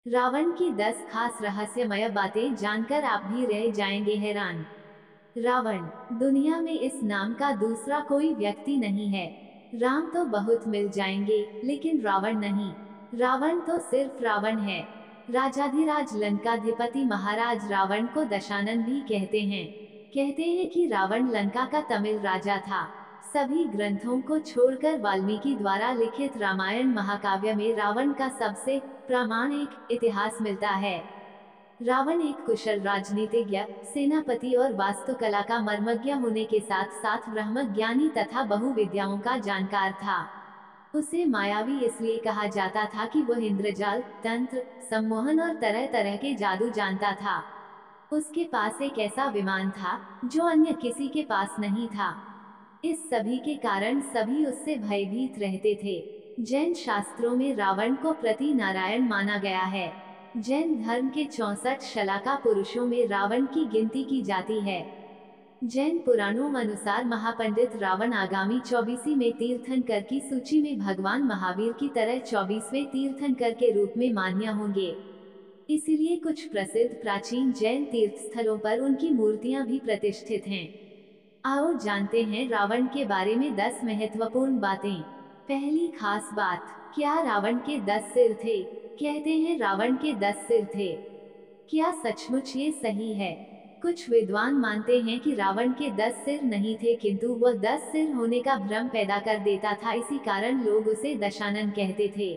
रावण की 10 खास रहस्यमय बातें जानकर आप भी रह जाएंगे हैरान। रावण, दुनिया में इस नाम का दूसरा कोई व्यक्ति नहीं है। राम तो बहुत मिल जाएंगे, लेकिन रावण नहीं। रावण तो सिर्फ रावण है। राजाधिराज लंकाधिपति महाराज रावण को दशानन भी कहते हैं। कहते हैं कि रावण लंका का तमिल राजा था। सभी ग्रंथों को छोड़कर वाल्मीकि द्वारा लिखित रामायण महाकाव्य में रावण का सबसे प्रामाणिक इतिहास मिलता है। रावण एक कुशल राजनीतिज्ञ, सेनापति और वास्तुकला का मर्मज्ञ होने के साथ साथ ब्रह्मज्ञानी तथा बहुविद्याओं का जानकार था। उसे मायावी इसलिए कहा जाता था कि वह इंद्रजाल, तंत्र, सम्मोहन और तरह तरह के जादू जानता था। उसके पास एक ऐसा विमान था जो अन्य किसी के पास नहीं था। इस सभी के कारण सभी उससे भयभीत रहते थे। जैन शास्त्रों में रावण को प्रति नारायण माना गया है। जैन धर्म के 64 शलाका पुरुषों में रावण की गिनती की जाती है। जैन पुराणों अनुसार महापंडित रावण आगामी 24 में तीर्थंकर की सूची में भगवान महावीर की तरह 24वें तीर्थंकर के रूप में मान्य होंगे। इसीलिए कुछ प्रसिद्ध प्राचीन जैन तीर्थस्थलों पर उनकी मूर्तियां भी प्रतिष्ठित हैं। आओ जानते हैं रावण के बारे में 10 महत्वपूर्ण बातें। पहली खास बात, क्या रावण के 10 सिर थे? कहते हैं रावण के 10 सिर थे। क्या सचमुच ये सही है? कुछ विद्वान मानते हैं कि रावण के 10 सिर नहीं थे, किंतु वह 10 सिर होने का भ्रम पैदा कर देता था, इसी कारण लोग उसे दशानन कहते थे।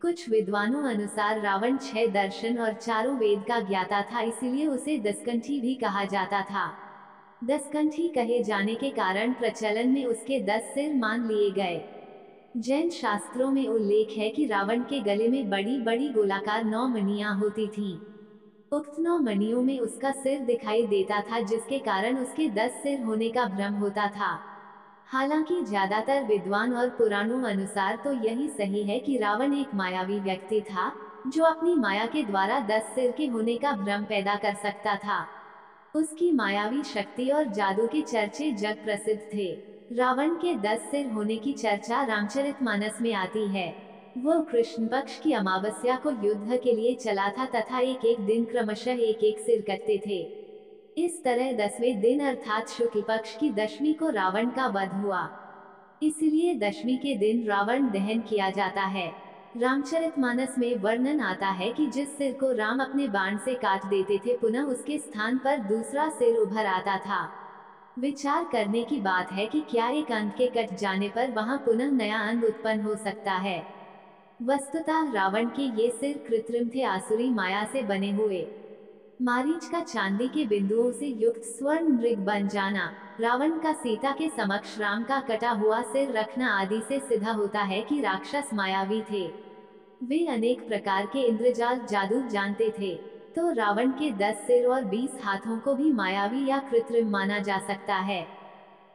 कुछ विद्वानों अनुसार रावण 6 दर्शन और चारों वेद का ज्ञाता था, इसीलिए उसे दसकंठी भी कहा जाता था। दसकंठी कहे जाने के कारण प्रचलन में उसके 10 सिर मान लिए गए। जैन शास्त्रों में उल्लेख है कि रावण के गले में बड़ी बड़ी गोलाकार 9 मणियां होती थीं। उक्त 9 मणियों में उसका सिर दिखाई देता था, जिसके कारण उसके 10 सिर होने का भ्रम होता था। हालांकि ज्यादातर विद्वान और पुराणों अनुसार तो यही सही है कि रावण एक मायावी व्यक्ति था, जो अपनी माया के द्वारा 10 सिर के होने का भ्रम पैदा कर सकता था। उसकी मायावी शक्ति और जादू के चर्चे जग प्रसिद्ध थे। रावण के 10 सिर होने की चर्चा रामचरितमानस में आती है। वह कृष्ण पक्ष की अमावस्या को युद्ध के लिए चला था तथा एक एक दिन क्रमशः एक एक सिर कटते थे। इस तरह 10वें दिन अर्थात शुक्ल पक्ष की दशमी को रावण का वध हुआ। इसलिए दशमी के दिन रावण दहन किया जाता है। रामचरितमानस में वर्णन आता है कि जिस सिर को राम अपने बाण से काट देते थे, पुनः उसके स्थान पर दूसरा सिर उभर आता था। विचार करने की बात है कि क्या एक अंग के कट जाने पर वहां पुनः नया अंग उत्पन्न हो सकता है। वस्तुतः रावण के ये सिर कृत्रिम थे, आसुरी माया से बने हुए। मारीच का चांदी के बिंदुओं से युक्त स्वर्ण मृग बन जाना, रावण का सीता के समक्ष राम का कटा हुआ सिर रखना आदि से सिद्ध होता है कि राक्षस मायावी थे। वे अनेक प्रकार के इंद्रजाल जादू जानते थे। तो रावण के 10 सिर और 20 हाथों को भी मायावी या कृत्रिम माना जा सकता है।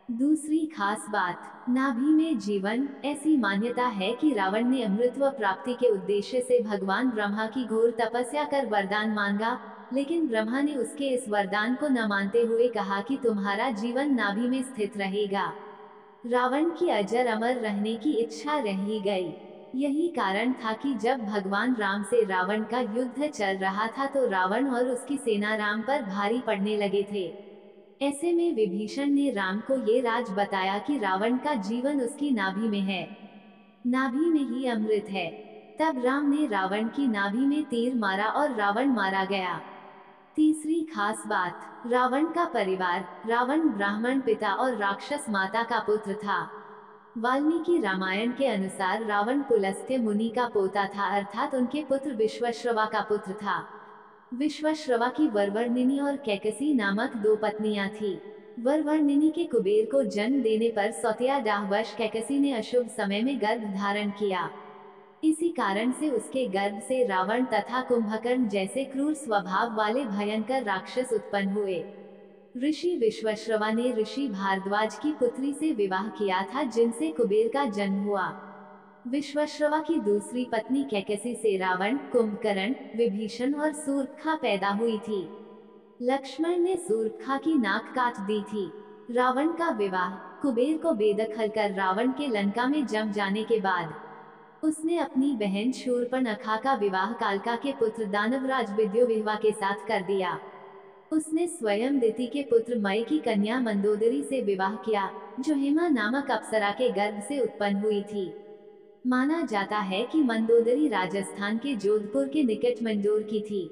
दूसरी खास बात, नाभि में जीवन। ऐसी मान्यता है कि रावण ने अमृतत्व प्राप्ति के उद्देश्य से भगवान ब्रह्मा की घोर तपस्या कर वरदान मांगा, लेकिन ब्रह्मा ने उसके इस वरदान को न मानते हुए कहा कि तुम्हारा जीवन नाभि में स्थित रहेगा। रावण की अजर अमर रहने की इच्छा रह ही गई। यही कारण था कि जब भगवान राम से रावण का युद्ध चल रहा था तो रावण और उसकी सेना राम पर भारी पड़ने लगे थे। ऐसे में विभीषण ने राम को ये राज बताया कि रावण का जीवन उसकी नाभि में है। नाभि में ही अमृत है। तब राम ने रावण की नाभि में तीर मारा और रावण मारा गया। तीसरी खास बात, रावण का परिवार। रावण ब्राह्मण पिता और राक्षस माता का पुत्र था। वाल्मीकि रामायण के अनुसार रावण पुलस्त्य मुनि का पोता था, अर्थात उनके पुत्र विश्वश्रवा का पुत्र था। विश्वश्रवा की वरवर्णिनी और कैकसी नामक 2 पत्नियां थीं। वरवर्णिनी के कुबेर को जन्म देने पर सौतिया डाहवश कैकसी ने अशुभ समय में गर्भ धारण किया। इसी कारण से उसके गर्भ से रावण तथा कुंभकर्ण जैसे क्रूर स्वभाव वाले भयंकर राक्षस उत्पन्न हुए। ऋषि विश्वश्रवा ने ऋषि भारद्वाज की पुत्री से विवाह किया था, जिनसे कुबेर का जन्म हुआ। विश्वश्रवा की दूसरी पत्नी कैकसी से रावण, कुंभकर्ण, विभीषण और शूर्पणखा पैदा हुई थी। लक्ष्मण ने शूर्पणखा की नाक काट दी थी। रावण का विवाह कुबेर को बेदखल कर रावण के लंका में जम जाने के बाद उसने अपनी बहन शूर्पणखा का विवाह कालका के पुत्र दानवराज विद्योविह्वा के साथ कर दिया। उसने स्वयं दिति के पुत्र मय की कन्या मंदोदरी से विवाह किया, जो हिमा नामक अप्सरा के गर्भ से उत्पन्न हुई थी। माना जाता है कि मंदोदरी राजस्थान के जोधपुर के निकट मंदोर की थी।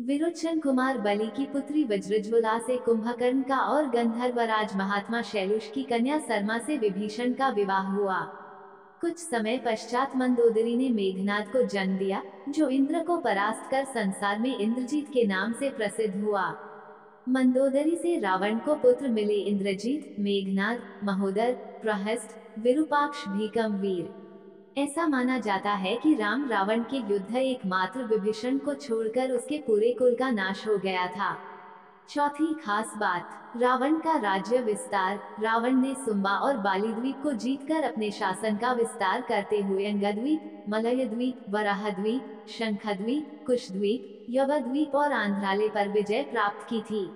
विरोचन कुमार बलि की पुत्री वज्रज्वला से कुंभकर्ण का और गंधर्वराज महात्मा शैलुष की कन्या सरमा से विभीषण का विवाह हुआ। कुछ समय पश्चात मंदोदरी ने मेघनाद को जन्म दिया, जो इंद्र को परास्त कर संसार में इंद्रजीत के नाम से प्रसिद्ध हुआ। मंदोदरी से रावण को पुत्र मिले इंद्रजीत, मेघनाद, महोदर, प्रहस्त, विरूपाक्ष, भीकम वीर। ऐसा माना जाता है कि राम रावण के युद्ध एकमात्र विभीषण को छोड़कर उसके पूरे कुल का नाश हो गया था। चौथी खास बात, रावण का राज्य विस्तार। रावण ने सुंबा और बाली द्वीप को जीतकर अपने शासन का विस्तार करते हुए अंगद्वीप, मलय द्वीप, वराह द्वीप, शंखद्वीप, कुशद्वीप, यवद्वीप और आंध्राले पर विजय प्राप्त की थी।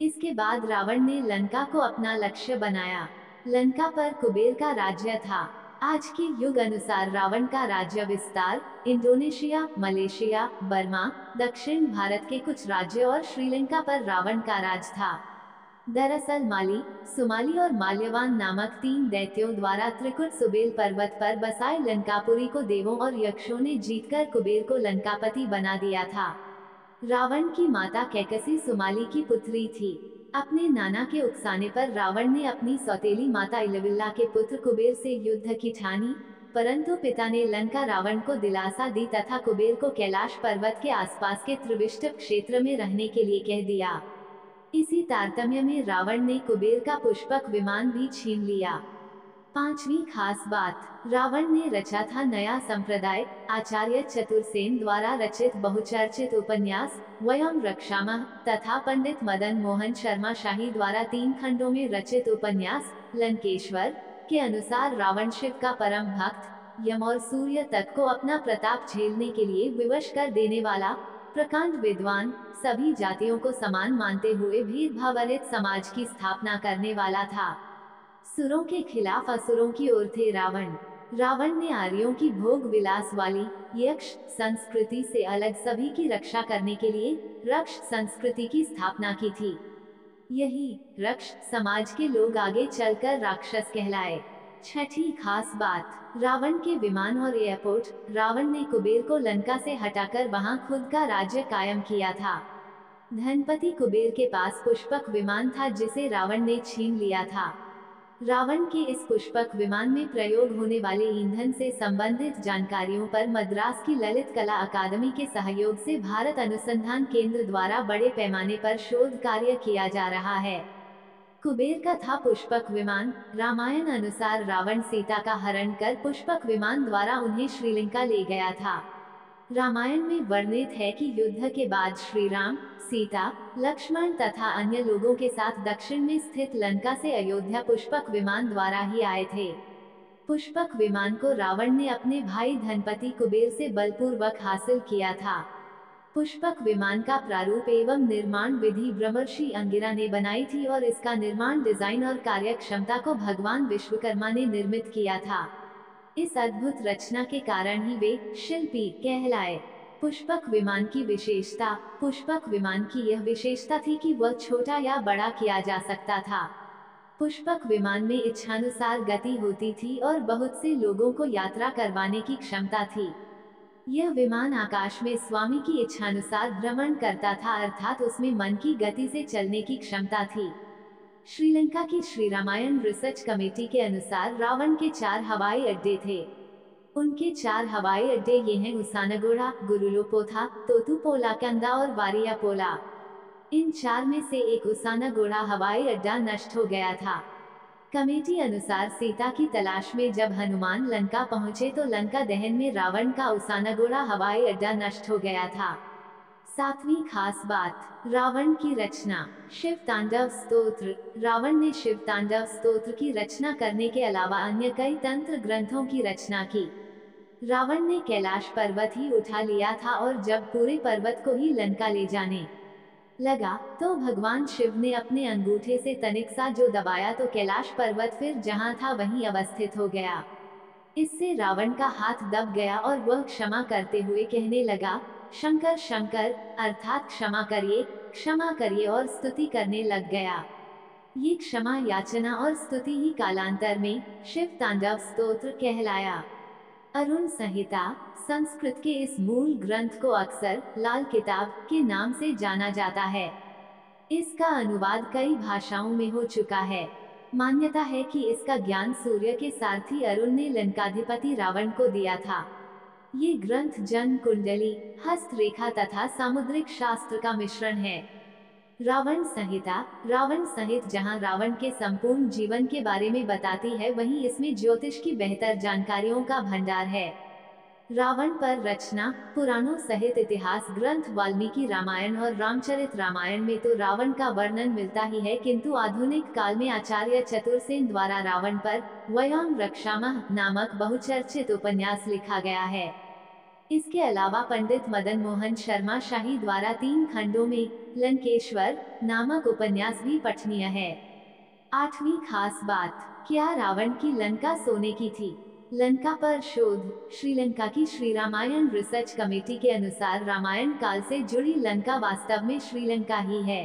इसके बाद रावण ने लंका को अपना लक्ष्य बनाया। लंका पर कुबेर का राज्य था। आज के युग अनुसार रावण का राज्य विस्तार इंडोनेशिया, मलेशिया, बर्मा, दक्षिण भारत के कुछ राज्य और श्रीलंका पर रावण का राज था। दरअसल माली, सुमाली और माल्यवान नामक 3 दैत्यों द्वारा त्रिकुट सुबेल पर्वत पर बसाए लंकापुरी को देवों और यक्षों ने जीतकर कुबेर को लंकापति बना दिया था। रावण की माता कैकसी सुमाली की पुत्री थी। अपने नाना के उकसाने पर रावण ने अपनी सौतेली माता इलविल्ला के पुत्र कुबेर से युद्ध की ठानी, परंतु पिता ने लंका रावण को दिलासा दी तथा कुबेर को कैलाश पर्वत के आसपास के त्रिविष्ट क्षेत्र में रहने के लिए कह दिया। इसी तारतम्य में रावण ने कुबेर का पुष्पक विमान भी छीन लिया। पांचवी खास बात, रावण ने रचा था नया संप्रदाय। आचार्य चतुर्सेन द्वारा रचित बहुचर्चित उपन्यास वयम रक्षामः तथा पंडित मदन मोहन शर्मा शाही द्वारा 3 खंडों में रचित उपन्यास लंकेश्वर के अनुसार रावण शिव का परम भक्त, यम और सूर्य तक को अपना प्रताप झेलने के लिए विवश कर देने वाला, प्रकांड विद्वान, सभी जातियों को समान मानते हुए भेदभावरहित समाज की स्थापना करने वाला था। सुरों के खिलाफ असुरों की ओर थे रावण। रावण ने आर्यों की भोग विलास वाली यक्ष संस्कृति से अलग सभी की रक्षा करने के लिए रक्ष संस्कृति की स्थापना की थी। यही रक्ष समाज के लोग आगे चलकर राक्षस कहलाए। छठी खास बात, रावण के विमान और एयरपोर्ट। रावण ने कुबेर को लंका से हटाकर वहां खुद का राज्य कायम किया था। धनपति कुबेर के पास पुष्पक विमान था जिसे रावण ने छीन लिया था। रावण के इस पुष्पक विमान में प्रयोग होने वाले ईंधन से संबंधित जानकारियों पर मद्रास की ललित कला अकादमी के सहयोग से भारत अनुसंधान केंद्र द्वारा बड़े पैमाने पर शोध कार्य किया जा रहा है। कुबेर का था पुष्पक विमान। रामायण अनुसार रावण सीता का हरण कर पुष्पक विमान द्वारा उन्हें श्रीलंका ले गया था। रामायण में वर्णित है कि युद्ध के बाद श्री राम, सीता, लक्ष्मण तथा अन्य लोगों के साथ दक्षिण में स्थित लंका से अयोध्या पुष्पक विमान द्वारा ही आए थे। पुष्पक विमान को रावण ने अपने भाई धनपति कुबेर से बलपूर्वक हासिल किया था। पुष्पक विमान का प्रारूप एवं निर्माण विधि ब्रह्मर्षि अंगिरा ने बनाई थी और इसका निर्माण, डिजाइन और कार्य क्षमता को भगवान विश्वकर्मा ने निर्मित किया था। इस अद्भुत रचना के कारण ही वे शिल्पी कहलाए। पुष्पक विमान की विशेषता, पुष्पक विमान की यह विशेषता थी कि वह छोटा या बड़ा किया जा सकता था। पुष्पक विमान में इच्छानुसार गति होती थी और बहुत से लोगों को यात्रा करवाने की क्षमता थी। यह विमान आकाश में स्वामी की इच्छानुसार भ्रमण करता था, अर्थात उसमें मन की गति से चलने की क्षमता थी। श्रीलंका की श्री रामायण रिसर्च कमेटी के अनुसार रावण के 4 हवाई अड्डे थे। उनके 4 हवाई अड्डे ये हैं: उसानागोड़ा, गुरुलोपोथा, तोतुपोलाकंदा और वारियापोला। इन 4 में से एक उसानागोड़ा हवाई अड्डा नष्ट हो गया था। कमेटी अनुसार सीता की तलाश में जब हनुमान लंका पहुंचे तो लंका दहन में रावण का उसानागोड़ा हवाई अड्डा नष्ट हो गया था। 7वीं खास बात, रावण की रचना। शिव तांडव स्तोत्र। रावण ने शिव तांडव स्तोत्र की रचना करने के अलावा अन्य कई तंत्र ग्रंथों की रचना की। रावण ने कैलाश पर्वत ही उठा लिया था और जब पूरे पर्वत को ही लंका ले जाने लगा तो भगवान शिव ने अपने अंगूठे से तनिक सा जो दबाया तो कैलाश पर्वत फिर जहां था वहीं अवस्थित हो गया। इससे रावण का हाथ दब गया और वह क्षमा करते हुए कहने लगा, शंकर शंकर, अर्थात क्षमा करिए और स्तुति करने लग गया। ये क्षमा याचना और स्तुति ही कालांतर में शिव तांडव स्तोत्र कहलाया। अरुण संहिता संस्कृत के इस मूल ग्रंथ को अक्सर लाल किताब के नाम से जाना जाता है। इसका अनुवाद कई भाषाओं में हो चुका है। मान्यता है कि इसका ज्ञान सूर्य के सारथी अरुण ने लंकाधिपति रावण को दिया था। ये ग्रंथ जन्म कुंडली, हस्तरेखा तथा सामुद्रिक शास्त्र का मिश्रण है। रावण संहिता, रावण संहित जहाँ रावण के संपूर्ण जीवन के बारे में बताती है, वहीं इसमें ज्योतिष की बेहतर जानकारियों का भंडार है। रावण पर रचना, पुराणों सहित इतिहास ग्रंथ वाल्मीकि रामायण और रामचरित रामायण में तो रावण का वर्णन मिलता ही है, किंतु आधुनिक काल में आचार्य चतुरसेन द्वारा रावण पर वयं रक्षामः नामक बहुचर्चित उपन्यास लिखा गया है। इसके अलावा पंडित मदन मोहन शर्मा शाही द्वारा 3 खंडों में लंकेश्वर नामक उपन्यास भी पठनीय है। 8वीं खास बात, क्या रावण की लंका सोने की थी? लंका पर शोध। श्रीलंका की श्री रामायण रिसर्च कमेटी के अनुसार रामायण काल से जुड़ी लंका वास्तव में श्रीलंका ही है।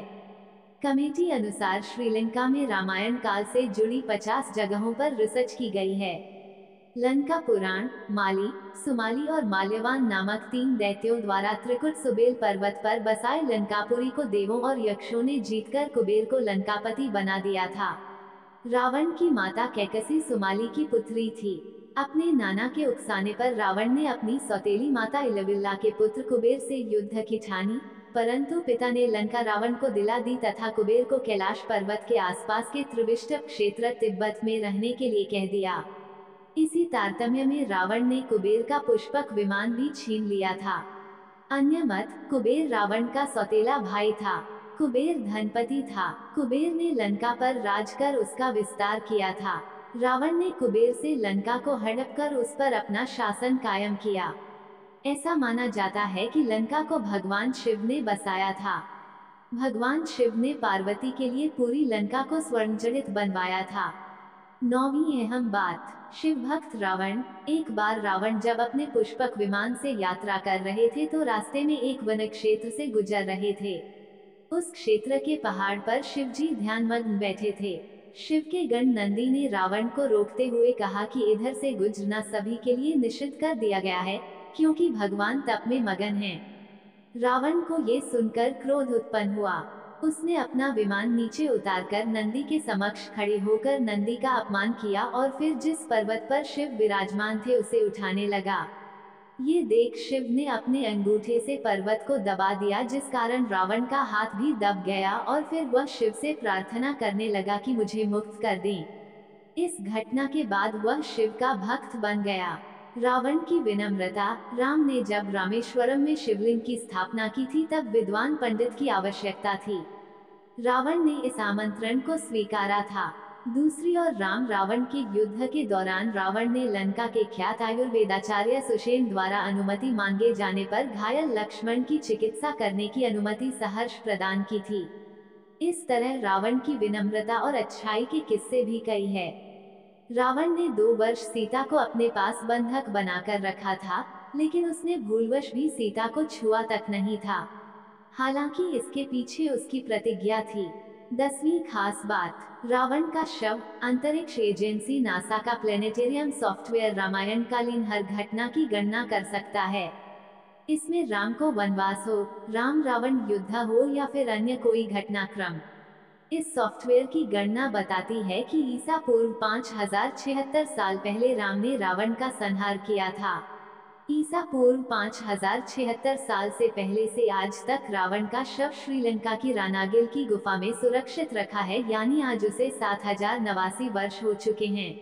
कमेटी अनुसार श्रीलंका में रामायण काल से जुड़ी 50 जगहों पर रिसर्च की गई है। लंका पुराण, माली, सुमाली और माल्यवान नामक 3 दैत्यों द्वारा त्रिकुट सुबेल पर्वत पर बसाए लंकापुरी को देवों और यक्षों ने जीतकर कुबेर को लंकापति बना दिया था। रावण की माता कैकसी सुमाली की पुत्री थी। अपने नाना के उकसाने पर रावण ने अपनी सौतेली माता इलविल्ला के पुत्र कुबेर से युद्ध की ठानी, परंतु पिता ने लंका रावण को दिला दी तथा कुबेर को कैलाश पर्वत के आसपास के त्रिविष्टप क्षेत्र तिब्बत में रहने के लिए कह दिया। इसी तारतम्य में रावण ने कुबेर का पुष्पक विमान भी छीन लिया था। अन्य मत, कुबेर रावण का सौतेला भाई था। कुबेर धनपति था। कुबेर ने लंका पर राज कर उसका विस्तार किया था। रावण ने कुबेर से लंका को हड़प कर उस पर अपना शासन कायम किया। ऐसा माना जाता है कि लंका को भगवान शिव ने बसाया था। भगवान शिव ने पार्वती के लिए पूरी लंका को स्वर्णजड़ित बनवाया था। 9वीं अहम बात, शिव भक्त रावण। एक बार रावण जब अपने पुष्पक विमान से यात्रा कर रहे थे तो रास्ते में एक वन क्षेत्र से गुजर रहे थे। उस क्षेत्र के पहाड़ पर शिवजी ध्यानमग्न बैठे थे। शिव के गण नंदी ने रावण को रोकते हुए कहा कि इधर से गुजरना सभी के लिए निषिद्ध कर दिया गया है, क्योंकि भगवान तप में मगन हैं। रावण को ये सुनकर क्रोध उत्पन्न हुआ। उसने अपना विमान नीचे उतारकर नंदी के समक्ष खड़े होकर नंदी का अपमान किया और फिर जिस पर्वत पर शिव विराजमान थे उसे उठाने लगा। ये देख शिव ने अपने अंगूठे से पर्वत को दबा दिया, जिस कारण रावण का हाथ भी दब गया और फिर वह शिव से प्रार्थना करने लगा कि मुझे मुक्त कर दें। इस घटना के बाद वह शिव का भक्त बन गया। रावण की विनम्रता। राम ने जब रामेश्वरम में शिवलिंग की स्थापना की थी तब विद्वान पंडित की आवश्यकता थी। रावण ने इस आमंत्रण को स्वीकारा था। दूसरी ओर राम रावण के युद्ध के दौरान रावण ने लंका के ख्यात आयुर्वेदाचार्य सुषेण द्वारा अनुमति मांगे जाने पर घायल लक्ष्मण की चिकित्सा करने की अनुमति सहर्ष प्रदान की थी। इस तरह रावण की विनम्रता और अच्छाई के किस्से भी कई है। रावण ने 2 वर्ष सीता को अपने पास बंधक बनाकर रखा था, लेकिन उसने भूलवश भी सीता को छुआ तक नहीं था। हालांकि इसके पीछे उसकी प्रतिज्ञा थी। 10वीं खास बात, रावण का शव। अंतरिक्ष एजेंसी नासा का प्लेनेटेरियम सॉफ्टवेयर रामायण कालीन हर घटना की गणना कर सकता है। इसमें राम को वनवास हो, राम रावण युद्ध हो या फिर अन्य कोई घटनाक्रम, इस सॉफ्टवेयर की गणना बताती है कि ईसा पूर्व 5076 साल पहले राम ने रावण का संहार किया था। ईसा पूर्व 5076 साल से पहले से आज तक रावण का शव श्रीलंका की रानागिल की गुफा में सुरक्षित रखा है, यानी आज उसे 7089 वर्ष हो चुके हैं।